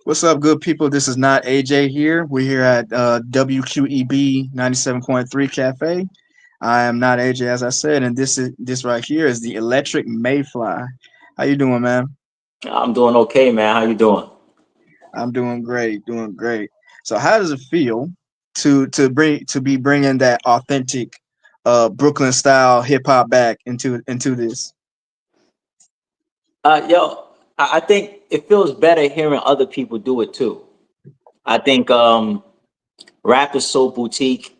What's up, good people? This is not AJ here. We're here at WQEB 97.3 Cafe. I am not AJ, as I said, and this right here is the electric MayFly. How you doing, man? I'm doing okay, man. How you doing? I'm doing great, doing great. So, how does it feel to be bringing that authentic Brooklyn style hip hop back into this? Yo, I think it feels better hearing other people do it too. I think rap is so boutique.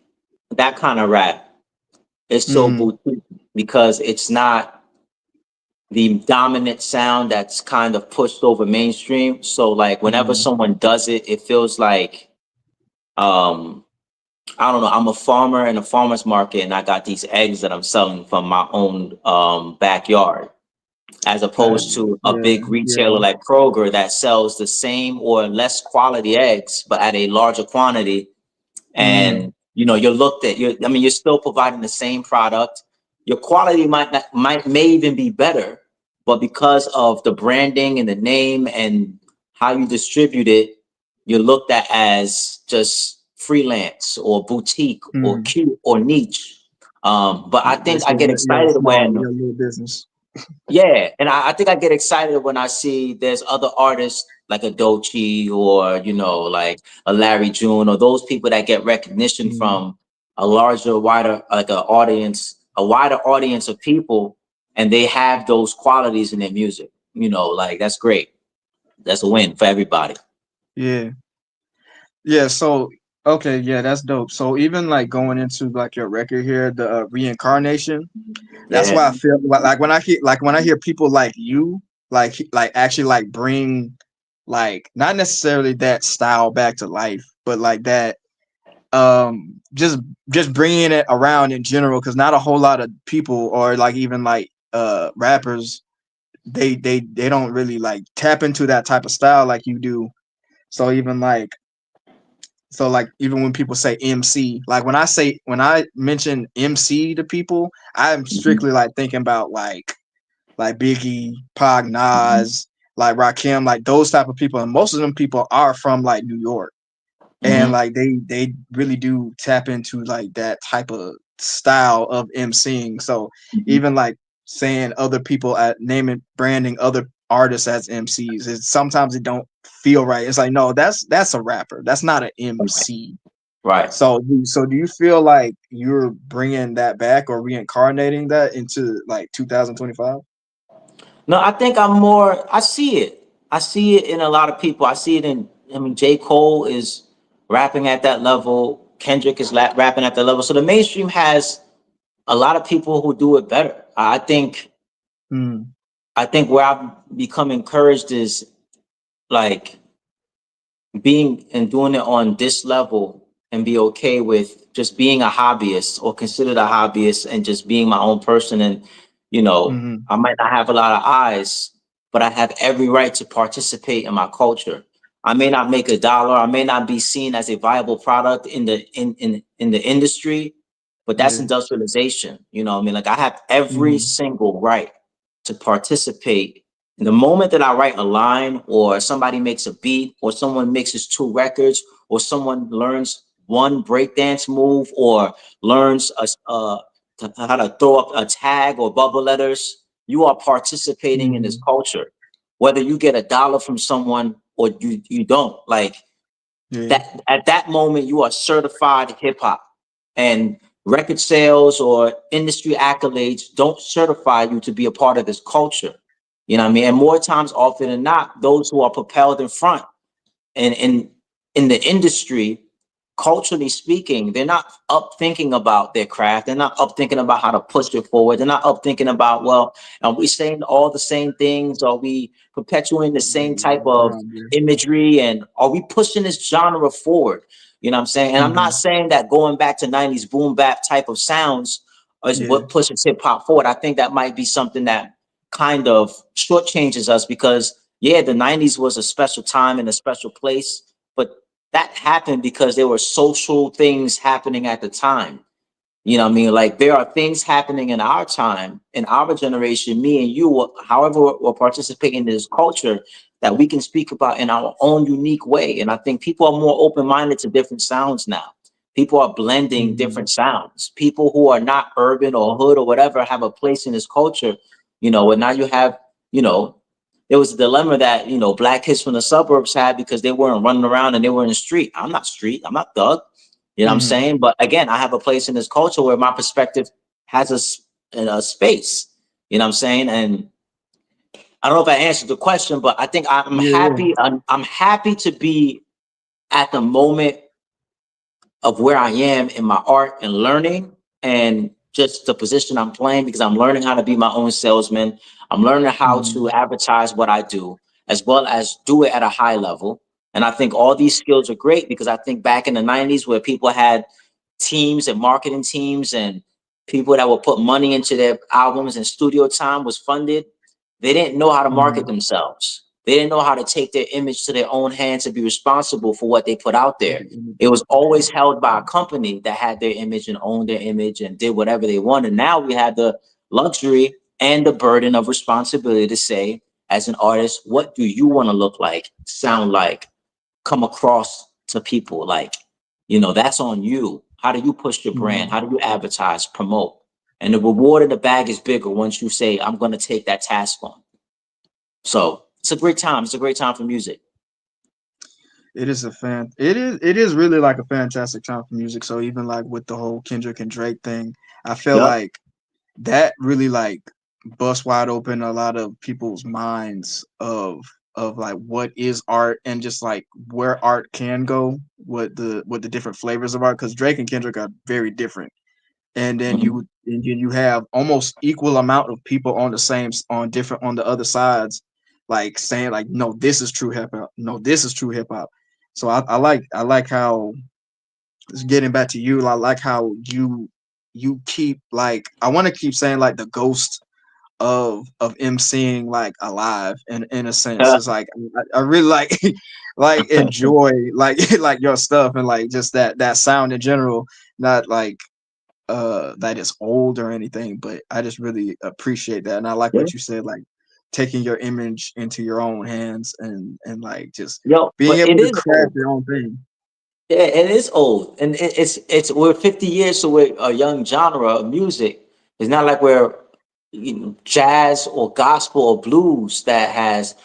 That kind of rap is so Mm-hmm. boutique because it's not the dominant sound that's kind of pushed over mainstream. So like whenever Mm-hmm. someone does it, it feels like um I don't know. I'm a farmer in a farmer's market, and I got these eggs that I'm selling from my own backyard, as opposed to a Yeah, big retailer yeah. like Kroger that sells the same or less quality eggs, but at a larger quantity. Mm-hmm. And you're looked at. I mean, you're still providing the same product. Your quality might not, may even be better, but because of the branding and the name and how you distribute it, you're looked at as just freelance or boutique or Mm-hmm. cute or niche. But I They think I say get you're a excited small, when you're a little business. yeah, and I think I get excited when I see there's other artists like a Doechii or like a Larry June or those people that get recognition Mm-hmm. from a larger, wider like a wider audience of people, and they have those qualities in their music. Like that's great. That's a win for everybody. Yeah. Yeah, so okay, yeah, that's dope. So even like going into like your record here, the reincarnation, that's Yeah. why I feel like when I hear people like you, like actually like bring like not necessarily that style back to life, but like that just bringing it around in general, because not a whole lot of people or like even like rappers they don't really like tap into that type of style like you do. So even when people say MC, like when I mention MC to people, I'm Mhm. strictly like thinking about like Biggie, Pog, Nas, like Rakim, like those type of people. And most of them people are from like New York. And Mhm. like they really do tap into like that type of style of emceeing. So Mhm. even like saying other people at naming branding other artists as MCs, is sometimes it don't feel right. It's like, no, that's a rapper. That's not an MC. Right. So do you feel like you're bringing that back or reincarnating that into like 2025? No, I think I'm more. I see it. I see it in a lot of people. I see it in. I mean, J. Cole is rapping at that level. Kendrick is rapping at that level. So the mainstream has a lot of people who do it better. I think. Mm, I think where I've become encouraged is like being and doing it on this level and be okay with just being a hobbyist or considered a hobbyist and just being my own person. And mm-hmm, I might not have a lot of eyes, but I have every right to participate in my culture. I may not make a dollar, I may not be seen as a viable product in the industry, but that's yeah. industrialization. I mean, like I have every Mm-hmm, single right to participate. The moment that I write a line or somebody makes a beat or someone mixes two records or someone learns one breakdance move or learns how to throw up a tag or bubble letters, you are participating in this mm-hmm, culture. Whether you get a dollar from someone or you don't, like yeah. that at that moment you are certified hip hop. And record sales or industry accolades don't certify you to be a part of this culture. You know what I mean? And more times often than not, those who are propelled in front and in the industry, culturally speaking, they're not up thinking about their craft. They're not up thinking about how to push it forward. They're not up thinking about, well, are we saying all the same things? Are we perpetuating the same type of Around there. imagery? And are we pushing this genre forward? You know what I'm saying? And I'm not Mm-hmm. saying that going back to 90s boom bap type of sounds is Yeah. what pushes hip hop forward. I think that might be something that kind of shortchanges us because yeah, the 90s was a special time and a special place, but that happened because there were social things happening at the time. You know what I mean? Like there are things happening in our time, in our generation, me and you, however we're participating in this culture that we can speak about in our own unique way. And I think people are more open-minded to different sounds now. People are blending Mhm. different sounds. People who are not urban or hood or whatever have a place in this culture, you know, and now you have, you know, there was a dilemma that, you know, black kids from the suburbs had because they weren't running around and they were in the street. I'm not street. I'm not thug. You know what I'm Mhm. saying? But again, I have a place in this culture where my perspective has a space. You know what I'm saying? And I don't know if I answered the question, but I think I'm Yeah, yeah. happy. I'm happy to be at the moment of where I am in my art and learning and just the position I'm playing because I'm learning how to be my own salesman. I'm learning how to Mhm. advertise what I do as well as do it at a high level. And I think all these skills are great because I think back in the 90s where people had teams and marketing teams and people that would put money into their albums and studio time was funded, they didn't know how to market Mhm. themselves. They didn't know how to take their image to their own hands and be responsible for what they put out there. It was always held by a company that had their image and owned their image and did whatever they wanted. Now we have the luxury and the burden of responsibility to say, as an artist, what do you want to look like, sound like, come across to people? Like, you know, that's on you. How do you push your brand? Mhm. How do you advertise, promote? And the reward in the bag is bigger once you say, I'm going to take that task on. So it's a great time. It's a great time for music. It is really like a fantastic time for music. So even like with the whole Kendrick and Drake thing, I feel Yep. like that really like bust wide open a lot of people's minds of like what is art and just like where art can go, what the different flavors of art, because Drake and Kendrick are very different. And then Mhm. you have almost equal amount of people on the same on different on the other sides, like saying like, no, this is true hip hop, no, this is true hip hop. So I like how, getting back to you, I like how you keep like, I want to keep saying like the ghost of emceeing like alive in a sense. It's like I really like like enjoy like like your stuff and like just that sound in general, not like that is old or anything, but I just really appreciate that. And I like Yeah. what you said, like taking your image into your own hands and like just Yo, being but it able to is craft old. your own thing. Yeah, it is old, and it's we're 50 years, so we're a young genre of music. It's not like we're, you know, jazz or gospel or blues that has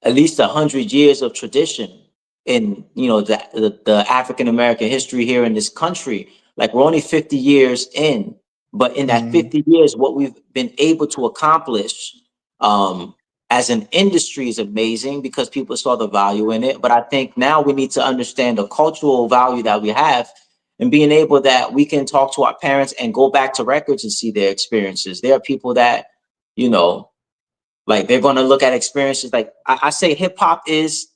at least 100 years of tradition in, you know, the African American history here in this country. Like we're only 50 years in, but in that Mm, 50 years, what we've been able to accomplish um, as an industry is amazing because people saw the value in it. But I think now we need to understand the cultural value that we have and being able that we can talk to our parents and go back to records and see their experiences. There are people that, you know, like they're going to look at experiences. Like I say, hip hop is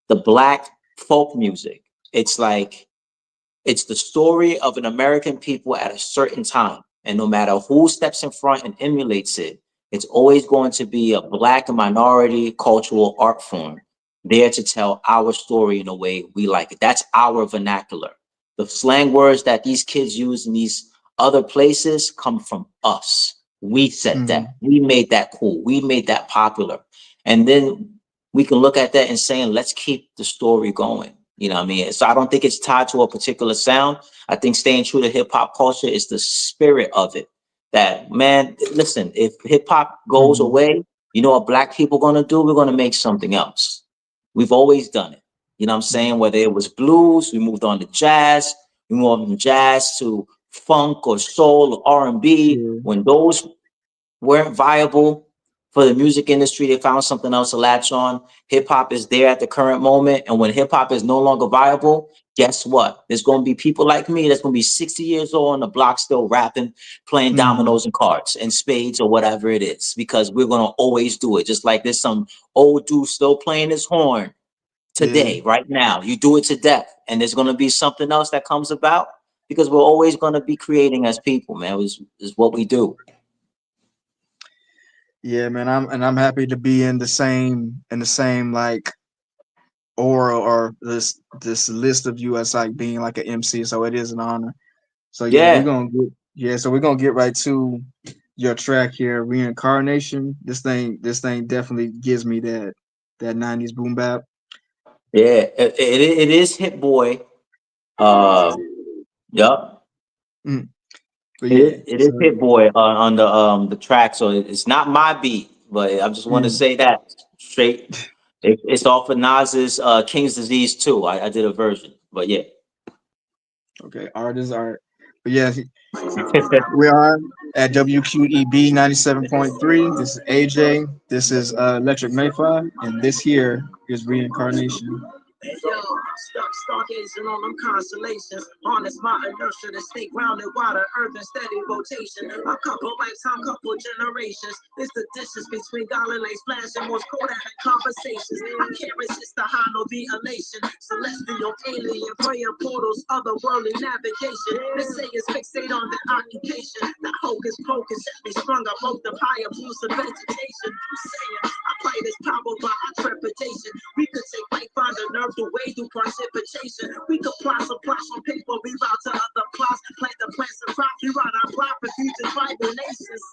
the black folk music. It's like it's the story of an American people at a certain time. And no matter who steps in front and emulates it, it's always going to be a black and minority cultural art form there to tell our story in a way we like it. That's our vernacular. The slang words that these kids use in these other places come from us. We said that. mm, We made that cool. We made that popular. And then we can look at that and saying, let's keep the story going. You know what I mean? So I don't think it's tied to a particular sound. I think staying true to hip hop culture is the spirit of it. That man, listen, if hip hop goes mm, away, you know what black people gonna do? We're gonna make something else. We've always done it. You know what I'm mm. saying? Whether it was blues, we moved on to jazz, we moved on from jazz to funk or soul or R&B. Yeah. When those weren't viable for the music industry, they found something else to latch on. Hip hop is there at the current moment. And when hip hop is no longer viable, guess what? There's going to be people like me that's going to be 60 years old on the block still rapping, playing Mm, dominoes and cards and spades or whatever it is, because we're going to always do it. Just like there's some old dude still playing his horn yeah. today, right now. You do it to death. And there's going to be something else that comes about because we're always going to be creating as people, man. Is what we do. Yeah, man. I'm happy to be in the same like aura or this list of you as like being like an MC. So it is an honor. So yeah, Yeah, so we're gonna get right to your track here, Reincarnation. This thing definitely gives me that 90s boom bap. yeah. It is Hit Boy. Uh, yup. Mm. But yeah, It is so Hit Boy on the track. So it's not my beat, but I just want to mm, say that straight. It's off of Nas's King's Disease too. I did a version, but yeah. okay, art is art. But yeah, we are at WQEB 97.3. This is AJ. This is Electric MayFly, and this here is Reincarnation. Yo, stuck stargazing on them constellations. Harness my inertia to stay grounded while the earth in steady rotation. A couple lifetime, couple generations. It's the distance between Galilee's flash and Morse code having conversations. I can't resist the high, no the elation. Celestial alien, praying portals, otherworldly navigation. They say it's fixate on the occupation. That hocus pocus set me sprung up both the higher views of vegetation. I'm saying I fight this power by our trepidation. We could take life, find the nerve to way through precipitation. We could plot some plots on paper, reroute to other plots, plant the plants and crops, rewrite our plot for future tribal nations.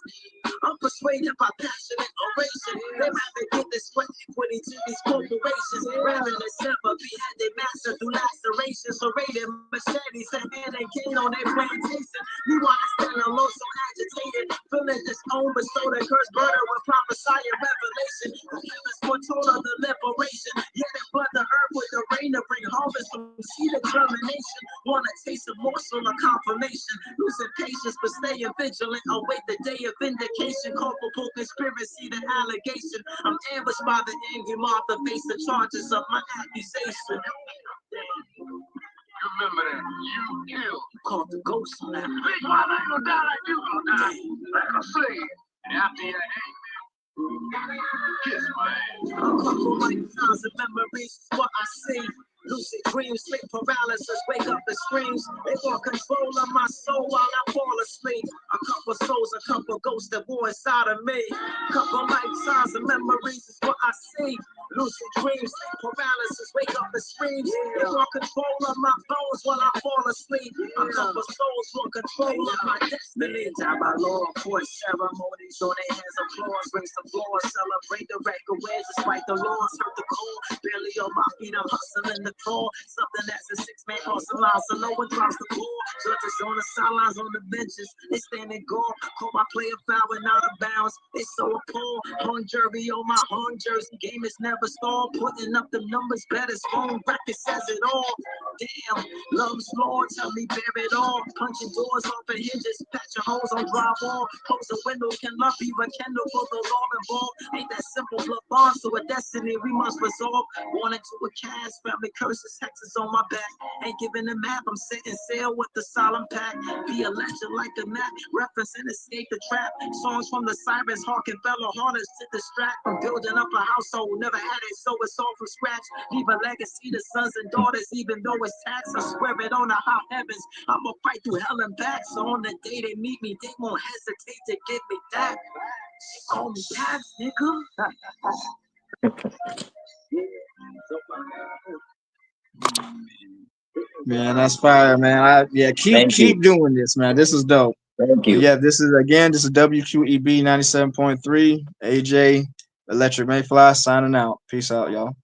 I'm persuaded by passionate oration. They rather give this sweat equity to these corporations, rather than sever beheaded master through lacerations, serrated machetes and hand and cane on their plantation. Meanwhile, I stand alone, so agitated, feeling disowned, but so the curse burden with prophesy and revelation. The heavens foretold of the liberation, yet it flood the earth with the rain to bring harvest from seed of germination. Wanna taste a morsel of confirmation, losing patience but staying vigilant, await the day of vindication. Culpable conspiracy to allegation. I'm ambushed by the angry mob to face the charges of my accusation. Remember that you killed. You called the ghost on that. Big man ain't gonna die like you gonna die. Like I say, after you kiss my ass. A couple lifetimes of memories is what I see. Lucid dreams, sleep paralysis, wake up and screams. They want control of my soul while I fall asleep. A couple souls, a couple ghosts that war inside of me. Couple lifetimes of memories is what I see. Lucid dreams, sleep paralysis, wake up and screams. They want control of my bones while I fall asleep. A couple souls want control of my destiny. Time by law, court ceremonies on their hands, applause, raise the floor, celebrate the record wins despite the loss, hurt the core. Barely on my feet, I'm hustling the call. Something that's a six-man crossing line, so no one drops the ball. Judges on the sidelines, on the benches, they standing guard. Call my player foul and out of bounds. They so appalled. Hung jury on my hung jersey. Game is never stalled. Putting up the numbers, bet his phone record says it all. Damn, love's Lord, tell me bear it all. Punching doors off of hinges, patching holes on drywall. Closing windows, can love be rekindled for the law involved? Ain't that simple? Blood bonds to a destiny we must resolve. Born into a cast, family curses, hexes on my back. Ain't giving a map, I'm sitting sail with the solemn pack. Be a legend like a map, reference and escape the trap. Songs from the sirens, hawking fellow harness to distract from building up a household. Never had it, so it's all from scratch. Leave a legacy to sons and daughters, even though it's tax. I swear it on the high heavens, I'ma fight through hell and back. So on the day they meet me, they won't hesitate to give me that. Call me back, nigga. Man, that's fire, man. Thank Keep you. doing this, man. This is dope. Thank But you. yeah, this is WQEB 97.3. AJ Electric Mayfly signing out. Peace out, y'all.